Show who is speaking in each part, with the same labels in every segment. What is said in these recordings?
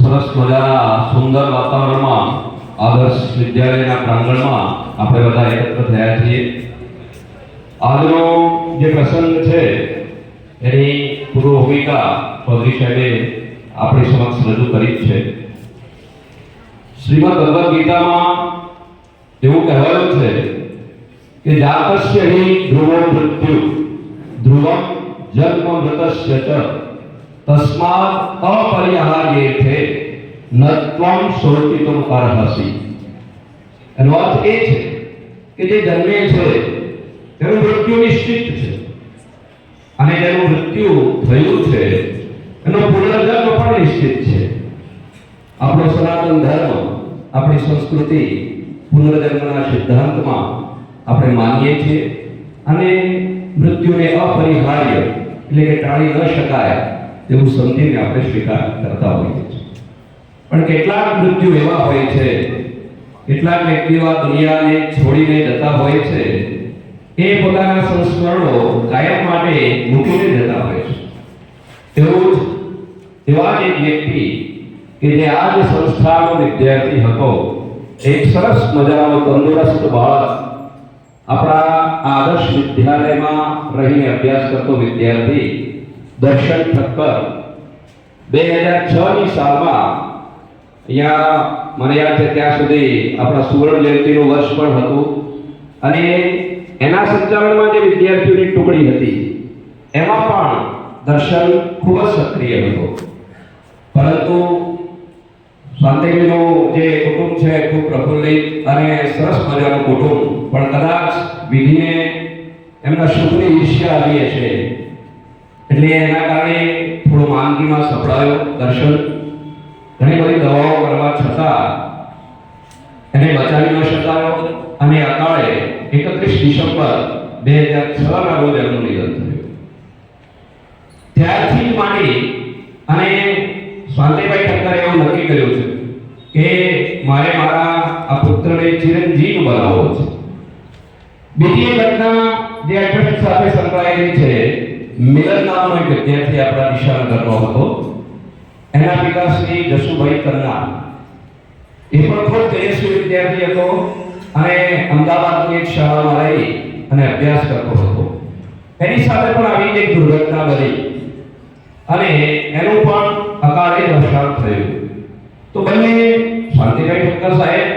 Speaker 1: સરસ મજાના સુંદર વાતાવરણમાં આદર્શ વિદ્યાલયના પ્રાંગણમાં આપણે બધા એકત્ર થયા છીએ. આજનો જે પ્રસંગ છે એની પૂર્વ ભૂમિકા ચૌધરી સાહેબે આપણી સમક્ષ રજૂ કરી છે. શ્રીમદ ભગવદ્ ગીતામાં એવું કહેવાયું છે કે જાતસ્ય હિ ધ્રુવો મૃત્યુ ધ્રુવમ જન્મ મૃતસ્ય ચ તસ્માદ અપરિહાર્યેથે નત્વમ શોચિતુમ અર્હસી. એનો અર્થ એ છે કે જે જન્મે છે તેનું મૃત્યુ નિશ્ચિત છે અને જેનું મૃત્યુ થયું છે એનો પુનર્જન્મ પણ નિશ્ચિત છે. આપણો સનાતન ધર્મ, આપણી સંસ્કૃતિ પુનર્જન્મના સિદ્ધાંતમાં આપણે માનીએ છીએ અને મૃત્યુને અપરિહાર્ય એટલે કે ટાળી ન શકાય એવું સમજીને આપણે સ્વીકાર કરતા હોઈએ છીએ. પણ કેટલાક મૃત્યુ એવા હોય છે, કેટલાક વ્યક્તિઓ આ દુનિયાને છોડીને જતા હોય છે, એ પોતાના સંસ્મરણો કાયમ માટે મૂકીને જતા હોય છે. એવું જ એવા જ એક વ્યક્તિ કે જે આ જ સંસ્થાનો વિદ્યાર્થી હતો, એક સરસ મજાનો તંદુરસ્ત બાળક, આપણા આદર્શ વિદ્યાલયમાં રહીને અભ્યાસ કરતો વિદ્યાર્થી દર્શન ઠક્કર 2006ની સાલમાં અહીંયા મને યાદ છે ત્યાં સુધી આપણા સુવર્ણ જયંતિનું વર્ષ પણ હતું અને એના સંચાલનમાં જે વિદ્યાર્થીઓની ટુકડી હતી એમાં પણ દર્શન ખૂબ જ સક્રિય હતો. પરંતુ શાંતિગીરીનું જે કુટુંબ છે ખૂબ પ્રફુલ્લિત અને સરસ મજાનું કુટુંબ, પણ કદાચ વિધિને એમના સુખની ઈર્ષ્યા આવી હશે એટલે એના કારણે થોડો માંદગીમાં સપડાયો દર્શન. ઘણી બધી દવાઓ કરવા છતાં એને બચાવી ન શકાયો અને અકાળે 31 ડિસેમ્બર 2006ના રોજ એમનું નિધન થયું. ત્યારથી માંડી અને શાંતિભાઈ ઠક્કરે એવું નક્કી કર્યું છે કે મારે મારા આ પુત્રને ચિરંજીવ બનાવવો છે. બીજી એક ઘટના જે એડમિશન સાથે સંકળાયેલી છે, મિલન નામનો એક વિદ્યાર્થી આપણા દિશાનગરનો હતો. એના પિતા શ્રી જશુભાઈ કન્ના, એ પણ ખૂબ તેજસ્વી વિદ્યાર્થી હતો અને અમદાવાદની એક શાળામાં રહી અને અભ્યાસ કરતો હતો. એની સાથે પણ આવી એક દુર્ઘટના બની અને એનું પણ અકાળે અવસાન થયું. તો બંને શાંતિભાઈ ઠક્કર સાહેબ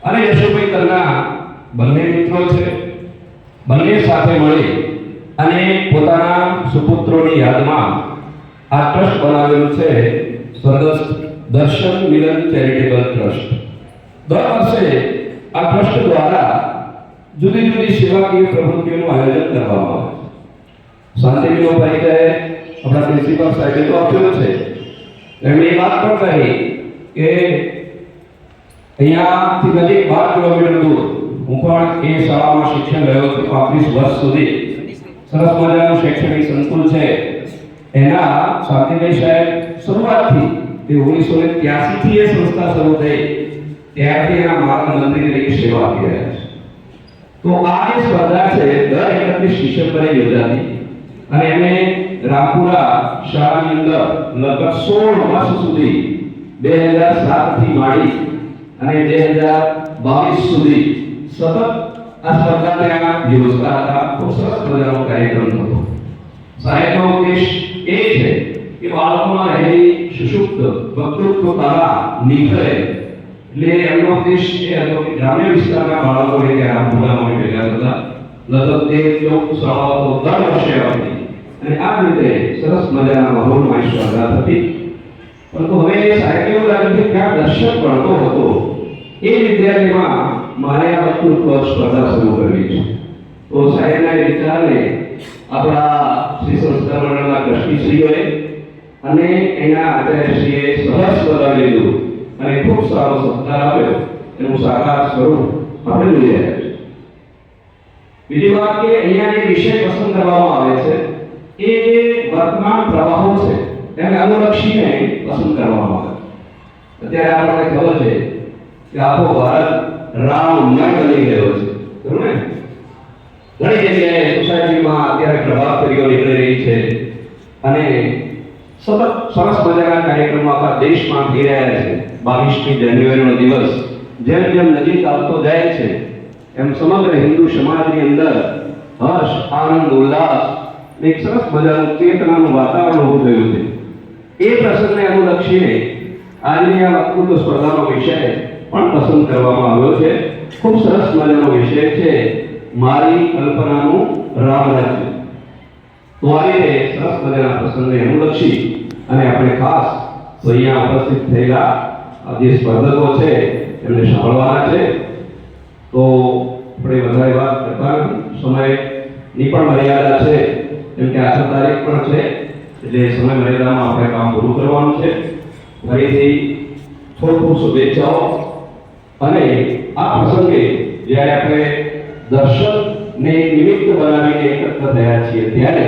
Speaker 1: અને જશુભાઈ કન્ના બંને મિત્રો છે. બંને સાથે મળી અને પોતાના સુપુત્રોની યાદમાં આ ટ્રસ્ટ બનાવેલું છે, સ્વર્ગસ્થ દર્શન મિલન ચેરિટેબલ ટ્રસ્ટ. દર વર્ષે આ ટ્રસ્ટ દ્વારા જુદી જુદી સેવાકીય પ્રવૃત્તિઓનું આયોજન કરવામાં આવે છે. શાંતિનો પરિચય આપણા પ્રિન્સિપાલ સાહેબે તો આપ્યો છે. એમણે એ વાત પણ કહી કે અહીંયાથી નજીક 12 કિલોમીટર દૂર હું પણ એ શાળામાં શિક્ષણ રહ્યો છું 35 વર્ષ સુધી. સરસ મજાનું શૈક્ષણિક સંકુલ છે. એના શાંતિભાઈ સાહેબ શરૂઆતથી 1983 થી એ સંસ્થા શરૂ થઈ ત્યારથી એના માર્ગ મંત્રી તરીકે સેવા આપી રહ્યા છે. તો આ જે સ્પર્ધા છે દર 31 ડિસેમ્બરે યોજાતી અને એને રામપુરા શાળાની અંદર લગભગ 16 વર્ષ સુધી 2007 થી માંડી અને 2022 સુધી સતત આ સ્પર્ધા ત્યાં યોજતા હતા. ખૂબ સરસ મજાનો કાર્યક્રમ હતો. સાહેબનો ઉદ્દેશ એ છે કે બાળકોમાં રહેલી સુષુપ્ત વક્તૃત્વ કલા નીકળે. એટલે એમનો ઉદ્દેશ એ હતો કે ગ્રામ્ય વિસ્તારના બાળકોને ત્યાં રામપુરામાં ભેગા થતા લગભગ 13 લોક શાળાઓ દર વર્ષે આવતી અને આ રીતે સરસ મજાના માહોલમાં સ્પર્ધા થતી. પરંતુ હવે સાહેબ એવું લાગે કે ક્યાં દર્શક ભણતો હતો એ વિદ્યાલયમાં મારે આ વક્તૃત્વ સ્પર્ધા શરૂ કરવી છે. તો સાહેબના વિચારને આપણા શ્રી સંસ્થા મંડળના ટ્રસ્ટીશ્રીઓએ અને એના આચાર્યશ્રીએ સરસ બતાવી લીધું અને ખૂબ સારો સત્કાર આપ્યો. એનું સાકાર સ્વરૂપ આપણે જોઈ રહ્યા છીએ. બીજી વાત કે અહીંયા જે વિષય પસંદ કરવામાં આવે છે એ વર્તમાન પ્રવાહો છે એને અનુલક્ષીને પસંદ કરવામાં આવે. અત્યારે આપણને ખબર છે કે આખો ભારત રામમય બની ગયો છે, બરોબર ને? ઘણી જગ્યાએ સોસાયટીમાં અત્યારે પ્રભાત ફેરીઓ નીકળી રહી છે અને સતત સરસ મજાના કાર્યક્રમો આખા દેશમાં થઈ રહ્યા છે. 22મી જાન્યુઆરીનો દિવસ જેમ જેમ નજીક આવતો જાય છે એમ સમગ્ર હિન્દુ સમાજની અંદર હર્ષ, આનંદ, ઉલ્લાસ, એક સરસ મજાનું ચેતનાનું વાતાવરણ ઊભું થયું છે. એ પ્રસંગને અનુલક્ષીને આજની આ વક્તૃત્વ સ્પર્ધાનો વિષય પણ પસંદ કરવામાં આવ્યો છે. ખૂબ સરસ મજાનો વિષય છે, મારી કલ્પનાનું રામ રાજ્ય. તો આ રીતે સરસ મજાના પ્રસંગને અનુલક્ષી અને આપણે ખાસ તો અહીંયા ઉપસ્થિત થયેલા જે સ્પર્ધકો છે એમને સાંભળવાના છે. તો આપણે વધારે વાત કરતા નથી, સમયની પણ મર્યાદા છે, કેમ કે 8 તારીખ પણ છે, એટલે સમય મર્યાદામાં આપણે કામ પૂરું કરવાનું છે. ફરીથી ખૂબ ખૂબ શુભેચ્છાઓ. અને આ પ્રસંગે જ્યારે આપણે દર્શનને નિમિત્ત બનાવીને એકત્ર થયા છીએ ત્યારે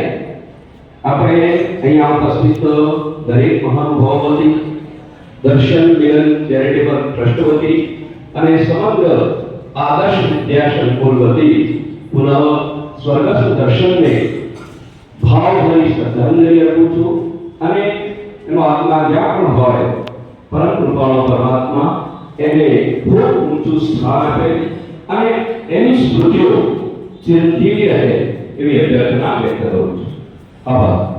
Speaker 1: આપણે અહીંયા ઉપસ્થિત દરેક મહાનુભાવો વતી, દર્શન મિલન ચેરિટેબલ ટ્રસ્ટ વતી અને સમગ્ર આદર્શ વિદ્યા સંકુલ વતી પુનઃ સ્વર્ગસ્થ દર્શનને ભાવભરી શ્રદ્ધાંજલિ આપું છું. અને એનો આત્મા જ્યાં પણ હોય પરમ કૃપાળુ પરમાત્મા એને ખૂબ ઊંચું સ્થાન આપે અને એની સ્મૃતિઓ ચિરંજીવી રહે એવી અભ્યર્થના વ્યક્ત કરું છું. આભાર.